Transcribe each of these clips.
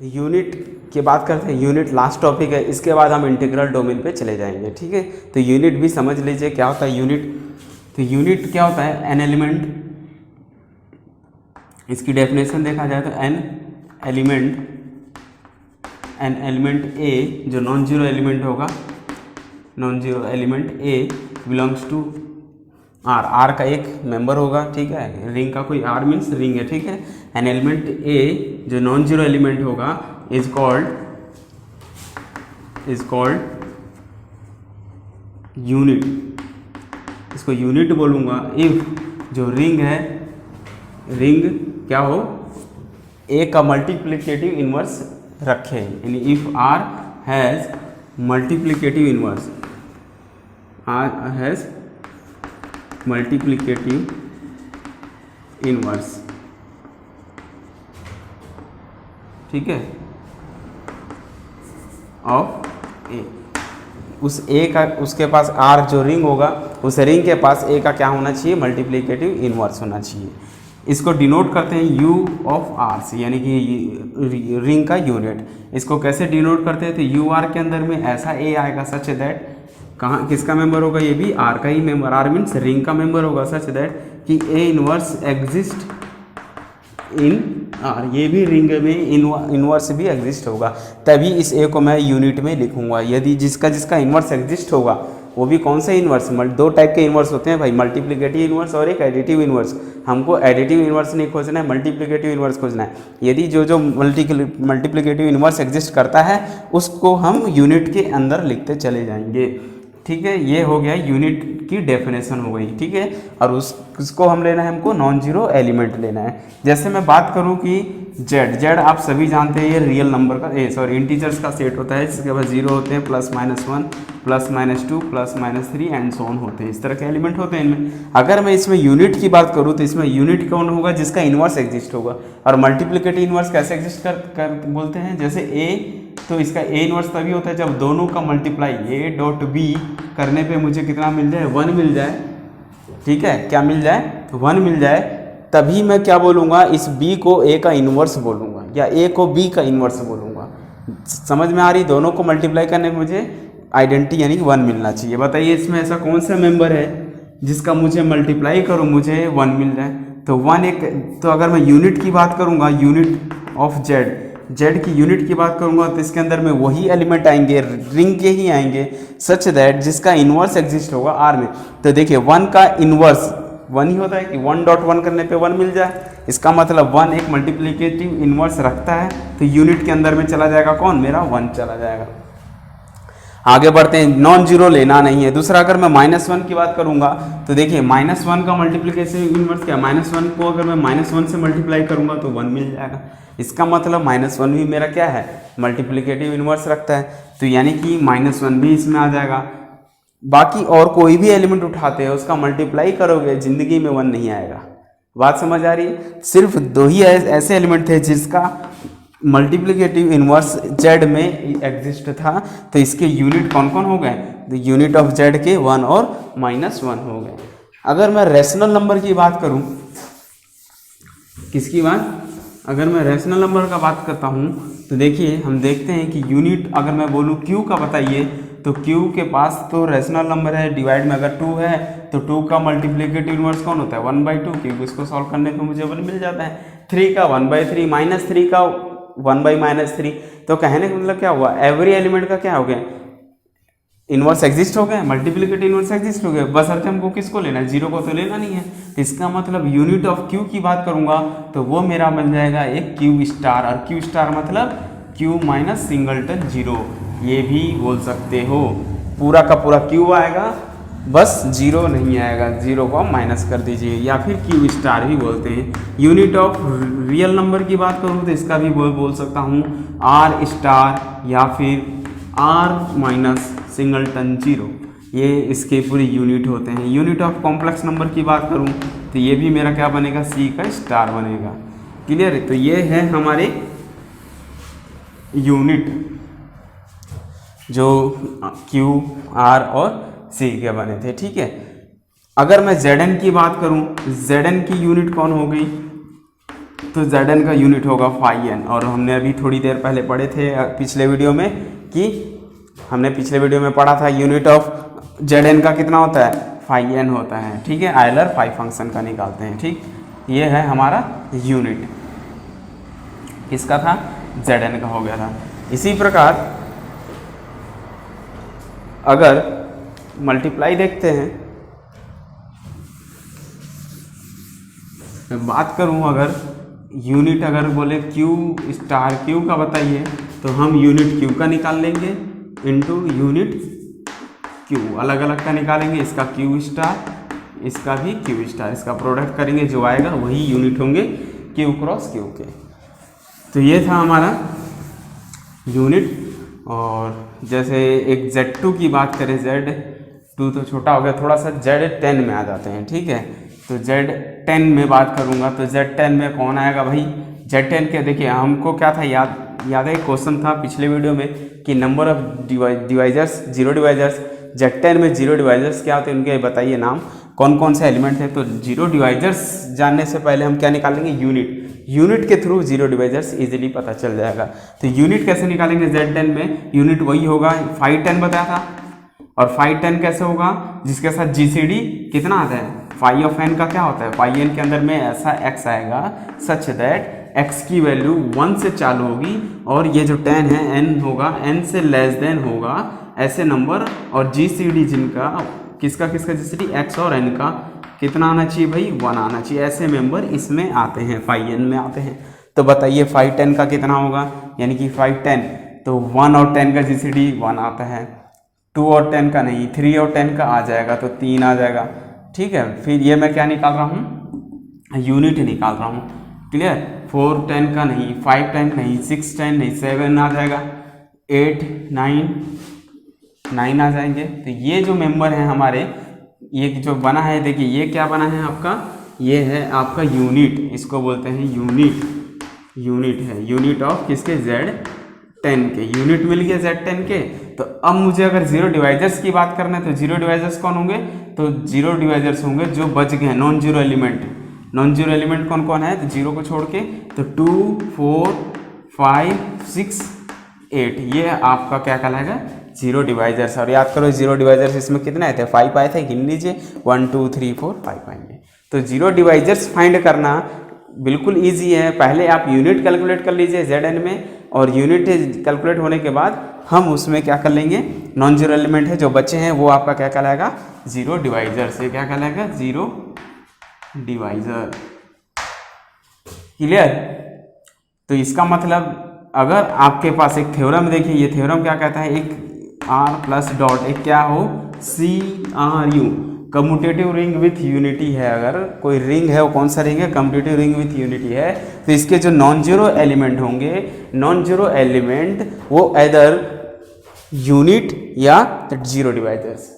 Unit की बात करते हैं। यूनिट लास्ट टॉपिक है, इसके बाद हम इंटीग्रल डोमेन पे चले जाएंगे, ठीक है। तो यूनिट भी समझ लीजिए क्या होता है यूनिट। तो यूनिट क्या होता है, एन एलिमेंट, इसकी डेफिनेशन देखा जाए तो एन एलिमेंट ए जो नॉन जीरो एलिमेंट होगा, non zero element A belongs to R, R का एक मेंबर होगा, ठीक है। रिंग का कोई आर मीन्स रिंग है, ठीक है। एन एलिमेंट ए जो नॉन जीरो एलिमेंट होगा इज कॉल्ड यूनिट, इसको यूनिट बोलूँगा इफ जो रिंग है, रिंग क्या हो, ए का मल्टीप्लिकेटिव इनवर्स रखे, यानी if R has multiplicative inverse, R has multiplicative inverse, ठीक है, ऑफ ए। उस ए का, उसके पास आर जो रिंग होगा, उस रिंग के पास ए का क्या होना चाहिए, मल्टीप्लिकेटिव इनवर्स होना चाहिए। इसको डिनोट करते हैं यू ऑफ आर से, यानी कि रिंग का यूनिट। इसको कैसे डिनोट करते हैं, तो यू आर के अंदर में ऐसा ए आएगा सच दैट, कहाँ किसका मेंबर होगा, ये भी आर का ही मेंबर, आर मीन्स रिंग का मेंबर होगा, सच दैट कि A inverse exist in are, ये भी रिंग में इनवर्स भी एग्जिस्ट होगा, तभी इस ए को मैं यूनिट में लिखूंगा। यदि जिसका इनवर्स एग्जिस्ट होगा, वो भी कौन सा इनवर्स, दो टाइप के इनवर्स होते हैं भाई, मल्टीप्लिकेटिव इनवर्स और एक एडिटिव इनवर्स। हमको एडिटिव इनवर्स नहीं खोजना है, मल्टीप्लिकेटिव इनवर्स खोजना है। यदि जो मल्टीप्लिकेटिव इनवर्स एग्जिस्ट करता है उसको हम यूनिट के अंदर लिखते चले जाएंगे, ठीक है। ये हो गया यूनिट की डेफिनेशन हो गई, ठीक है। और उसको हम लेना है, हमको नॉन जीरो एलिमेंट लेना है। जैसे मैं बात करूं कि जेड आप सभी जानते हैं ये रियल नंबर का इंटीजर्स का सेट होता है, जिसके पास जीरो होते हैं, +-1 +-2 +-3 एंड सो ऑन होते हैं, इस तरह के एलिमेंट होते हैं इनमें। अगर मैं इसमें यूनिट की बात करूँ तो इसमें यूनिट कौन होगा, जिसका इनवर्स एग्जिस्ट होगा। और मल्टीप्लिकेटिव इनवर्स कैसे एग्जिस्ट कर बोलते हैं, जैसे ए, तो इसका ए इनवर्स तभी होता है जब दोनों का मल्टीप्लाई ए डॉट बी करने पे मुझे कितना मिल जाए, 1 मिल जाए, ठीक है। क्या मिल जाए, 1 मिल जाए, तभी मैं क्या बोलूँगा, इस b को a का इन्वर्स बोलूँगा, या a को b का इन्वर्स बोलूँगा। समझ में आ रही, दोनों को मल्टीप्लाई करने में मुझे आइडेंटिटी यानी कि 1 मिलना चाहिए। बताइए इसमें ऐसा कौन सा मेंबर है जिसका मुझे मल्टीप्लाई करूँ मुझे 1 मिल जाए, तो 1 एक। तो अगर मैं यूनिट की बात करूँगा, यूनिट ऑफ जेड की यूनिट की बात करूँगा, तो इसके अंदर में वही एलिमेंट आएंगे, रिंग के ही आएंगे, सच दैट जिसका इन्वर्स एग्जिस्ट होगा आर में। तो देखिए 1 का इन्वर्स 1 ही होता है कि 1.1 करने पे 1 मिल जाए, इसका मतलब 1 एक मल्टीप्लिकेटिव इन्वर्स रखता है, तो यूनिट के अंदर में चला जाएगा कौन, मेरा 1 चला जाएगा। आगे बढ़ते हैं, नॉन जीरो लेना नहीं है। दूसरा, अगर मैं -1 की बात करूंगा तो देखिए -1 का मल्टीप्लिकेशन इन्वर्स क्या, -1 को अगर मैं -1 से मल्टीप्लाई करूंगा तो 1 मिल जाएगा। इसका मतलब -1 भी मेरा क्या है, मल्टीप्लिकेटिव इन्वर्स रखता है, तो यानी कि -1 भी इसमें आ जाएगा। बाकी और कोई भी एलिमेंट उठाते हैं उसका मल्टीप्लाई करोगे, जिंदगी में 1 नहीं आएगा। बात समझ आ रही है। सिर्फ 2 ही ऐसे एलिमेंट थे जिसका मल्टीप्लिकेटिव इन्वर्स जेड में एग्जिस्ट था, तो इसके यूनिट कौन कौन हो गए, तो यूनिट ऑफ जेड के 1 और -1 हो गए। अगर मैं रैशनल नंबर की बात करूं, किसकी बात, अगर मैं रैशनल नंबर का बात करता हूं, तो देखिए हम देखते हैं कि यूनिट अगर मैं बोलूं क्यू का बताइए, तो क्यू के पास तो रैशनल नंबर है, डिवाइड में अगर 2 है तो 2 का मल्टीप्लिकेटिव इन्वर्स कौन होता है, 1/2, क्योंकि इसको सॉल्व करने पे मुझे 1 मिल जाता है। 3 का 1/3, -3 का 1/-3, तो कहने का मतलब क्या हुआ, एवरी एलिमेंट का क्या हो गया, इन्वर्स एग्जिस्ट हो गए, मल्टीप्लिकेटिव इन्वर्स एग्जिस्ट हो गए, बस अर्थ हमको किसको लेना है, 0 को तो लेना नहीं है। इसका मतलब यूनिट ऑफ क्यू की बात करूंगा तो वो मेरा बन जाएगा एक क्यू स्टार, और क्यू स्टार मतलब क्यू माइनस सिंगलटन 0, ये भी बोल सकते हो। पूरा का पूरा क्यू आएगा, बस 0 नहीं आएगा, 0 को आप माइनस कर दीजिए, या फिर क्यू स्टार भी बोलते हैं। यूनिट ऑफ रियल नंबर की बात करूँ तो इसका भी बोल सकता हूँ आर स्टार, या फिर आर माइनस सिंगलटन 0, ये इसके पूरे यूनिट होते हैं। यूनिट ऑफ कॉम्प्लेक्स नंबर की बात करूँ तो ये भी मेरा क्या बनेगा, सी का स्टार बनेगा। क्लियर है, तो ये है हमारे यूनिट जो क्यू आर और सी के बने थे, ठीक है। अगर मैं Zn की बात करूं, Zn की यूनिट कौन हो गई, तो Zn का यूनिट होगा फाई एन। और हमने अभी थोड़ी देर पहले पढ़े थे पिछले वीडियो में कि हमने पिछले वीडियो में पढ़ा था यूनिट ऑफ Zn का कितना होता है, फाई एन होता है। ठीक है, आयलर फाई फंक्शन का निकालते हैं। ठीक, ये है हमारा यूनिट, किसका था, Zn का हो गया था। इसी प्रकार अगर मल्टीप्लाई देखते हैं, मैं बात करूं अगर यूनिट अगर बोले क्यू स्टार क्यू का बताइए, तो हम यूनिट क्यू का निकाल लेंगे इनटू यूनिट क्यू, अलग अलग का निकालेंगे, इसका क्यू स्टार इसका भी क्यू स्टार, इसका प्रोडक्ट करेंगे, जो आएगा वही यूनिट होंगे क्यू क्रॉस क्यू के। तो ये था हमारा यूनिट। और जैसे एक Z2 की बात करें, Z2 तो छोटा हो गया थोड़ा सा, Z10 में आ जाते हैं। ठीक है, तो Z10 में बात करूंगा तो Z10 में कौन आएगा भाई, Z10 के देखिए हमको क्या था याद है, क्वेश्चन था पिछले वीडियो में कि number of divisors, zero divisors. Z10 में जीरो डिवाइजर्स क्या होते हैं, उनके बताइए नाम, कौन कौन से एलिमेंट हैं। तो जीरो डिवाइजर्स जानने से पहले हम क्या निकालेंगे, यूनिट के थ्रू जीरो डिवाइजर्स इजीली पता चल जाएगा। तो यूनिट कैसे निकालेंगे Z10 में, यूनिट वही होगा, फाई 10 बताया था। और फाई 10 कैसे होगा, जिसके साथ GCD कितना आता है, फाई ऑफ n का क्या होता है, फाई n के अंदर में ऐसा x आएगा सच दैट x की वैल्यू 1 से चालू होगी, और ये जो 10 है n होगा n से लेस देन होगा ऐसे नंबर, और GCD जिनका किसका GCD x और n का कितना आना चाहिए भाई, 1 आना चाहिए। ऐसे मेंबर इसमें आते हैं, फाई n में आते हैं। तो बताइए फाई 10 का कितना होगा, यानी कि फाई 10 तो 1 और 10 का GCD 1 आता है, 2 और 10 का नहीं, 3 और 10 का आ जाएगा तो 3 आ जाएगा। ठीक है, फिर ये मैं क्या निकाल रहा हूँ, यूनिट निकाल रहा हूँ। क्लियर, 4 10 का नहीं, 5 10 नहीं, 6 10 नहीं, 7 आ जाएगा, 8 9 आ जाएंगे। तो ये जो मेंबर हैं हमारे, ये जो बना है देखिए, ये क्या बना है आपका, ये है आपका यूनिट, इसको बोलते हैं यूनिट है, यूनिट ऑफ किसके, Z10 के, यूनिट मिल गया Z10 के। तो अब मुझे अगर जीरो डिवाइजर्स की बात करना है, तो जीरो डिवाइजर्स कौन होंगे, तो जीरो डिवाइजर्स होंगे जो बच गए, नॉन जीरो एलिमेंट कौन कौन है, तो जीरो को छोड़ के, तो 2 4 5 6 8, ये आपका क्या कहलाएगा, जीरो डिवाइजर्स। और याद करो जीरो डिवाइजर्स इसमें कितने आए थे, 5 आए थे, गिन लीजिए, 1 2 3 4 5 आएंगे। तो जीरो डिवाइजर्स फाइंड करना बिल्कुल ईजी है। पहले आप यूनिट कैलकुलेट कर लीजिए Zn में, और यूनिट कैलकुलेट होने के बाद हम उसमें क्या कर लेंगे, नॉन जीरो एलिमेंट है जो बच्चे हैं वो आपका क्या कहलाएगा, जीरो डिवाइजर से क्या कहलाएगा, जीरो डिवाइजर। क्लियर। तो इसका मतलब अगर आपके पास एक थ्योरम, देखिए ये थ्योरम क्या कहता है, एक R प्लस डॉट एक क्या हो, CRU, commutative ring with unity है। अगर कोई रिंग है वो कौन सा रिंग है, कम्यूटेटिव रिंग विथ यूनिटी है, तो इसके जो नॉन जीरो एलिमेंट होंगे, नॉन जीरो एलिमेंट वो इधर यूनिट या जीरो डिवाइजर्स।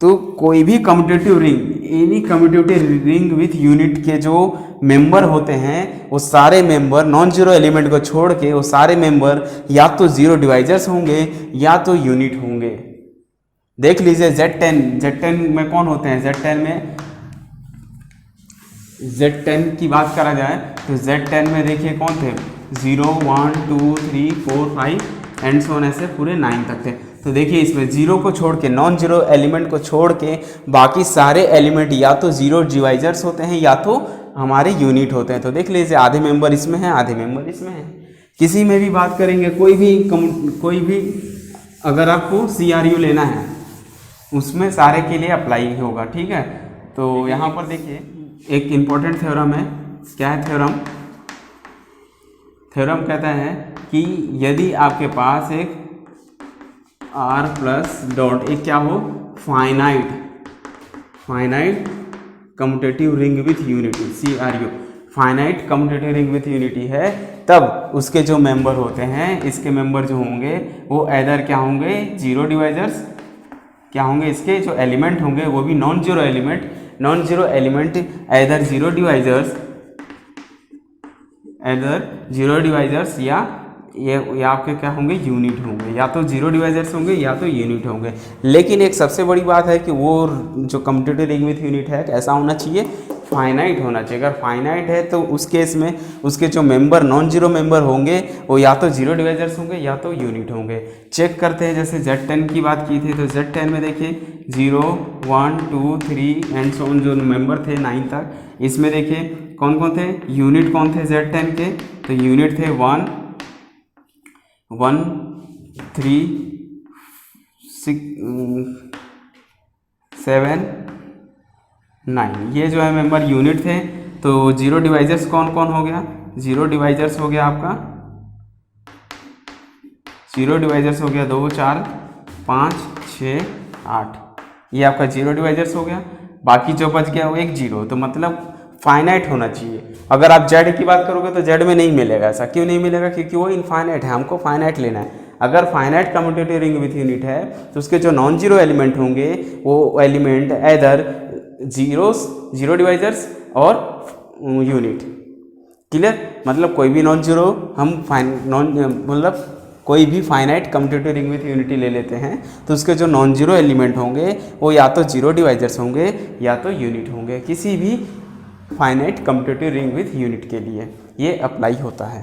तो कोई भी commutative ring, any commutative ring with unit के जो मेंबर होते हैं, वो सारे मेंबर नॉन जीरो एलिमेंट को छोड़ के वो सारे मेंबर या तो जीरो डिवाइजर्स होंगे या तो यूनिट होंगे। देख लीजिए Z10 में कौन होते हैं, Z10 की बात करा जाए तो Z10 में देखिए कौन थे, 0 1 2 3 4 5 एंड सो ऑन, ऐसे पूरे 9 तक थे। तो देखिए इसमें जीरो को छोड़ के, नॉन जीरो एलिमेंट को छोड़ के बाकी सारे एलिमेंट या तो जीरो डिवाइजर्स होते हैं या तो हमारे यूनिट होते हैं। तो देख लीजिए आधे मेंबर इसमें हैं, आधे मेंबर इसमें हैं। किसी में भी बात करेंगे, कोई भी अगर आपको CRU लेना है उसमें सारे के लिए अप्लाई होगा। ठीक है, तो यहाँ पर देखिए एक इम्पॉर्टेंट थ्योरम है। क्या है थ्योरम? थ्योरम कहता है कि यदि आपके पास एक R प्लस डॉट एक क्या हो, finite commutative ring with unity, CRU, finite commutative ring with unity है, तब उसके जो मेंबर होते हैं, इसके मेंबर जो होंगे वो ऐदर क्या होंगे, जीरो डिवाइजर्स, क्या होंगे इसके जो एलिमेंट होंगे वो भी non zero element either zero divisors या ये आपके क्या होंगे, यूनिट होंगे, या तो जीरो डिवाइजर्स होंगे या तो यूनिट होंगे। लेकिन एक सबसे बड़ी बात है कि वो जो कम्यूटेटिव रिंग विथ यूनिट है कैसा होना चाहिए, फाइनाइट होना चाहिए। अगर फाइनाइट है तो उस केस में उसके जो मेंबर नॉन जीरो मेंबर होंगे वो या तो जीरो डिवाइजर्स होंगे या तो यूनिट होंगे। चेक करते हैं, जैसे Z10 की बात की थी तो Z10 में देखिए 0 1 2 3 एंड सो ऑन जो मेंबर थे 9 तक, इसमें देखिए कौन कौन थे, यूनिट कौन थे Z10 के, तो यूनिट थे 1 1 3 6 7 9, ये जो है मेंबर यूनिट थे। तो जीरो डिवाइजर्स कौन कौन हो गया, जीरो डिवाइजर्स हो गया आपका, जीरो डिवाइजर्स हो गया 2 4 5 6 8, ये आपका जीरो डिवाइजर्स हो गया। बाकी जो बच गया वो एक जीरो, तो मतलब फाइनाइट होना चाहिए। अगर आप जेड की बात करोगे तो जेड में नहीं मिलेगा। ऐसा क्यों नहीं मिलेगा, क्योंकि वो इनफाइनाइट है, हमको फाइनाइट लेना है। अगर finite commutative ring with unit है तो उसके जो नॉन जीरो एलिमेंट होंगे वो एलिमेंट एदर जीरो डिवाइजर्स और यूनिट। क्लियर, मतलब कोई भी नॉन जीरो हम मतलब कोई भी finite commutative ring with unity ले लेते हैं तो उसके जो नॉन जीरो एलिमेंट होंगे वो या तो जीरो डिवाइजर्स होंगे या तो यूनिट होंगे, किसी भी finite commutative ring with unit के लिए ये अप्लाई होता है।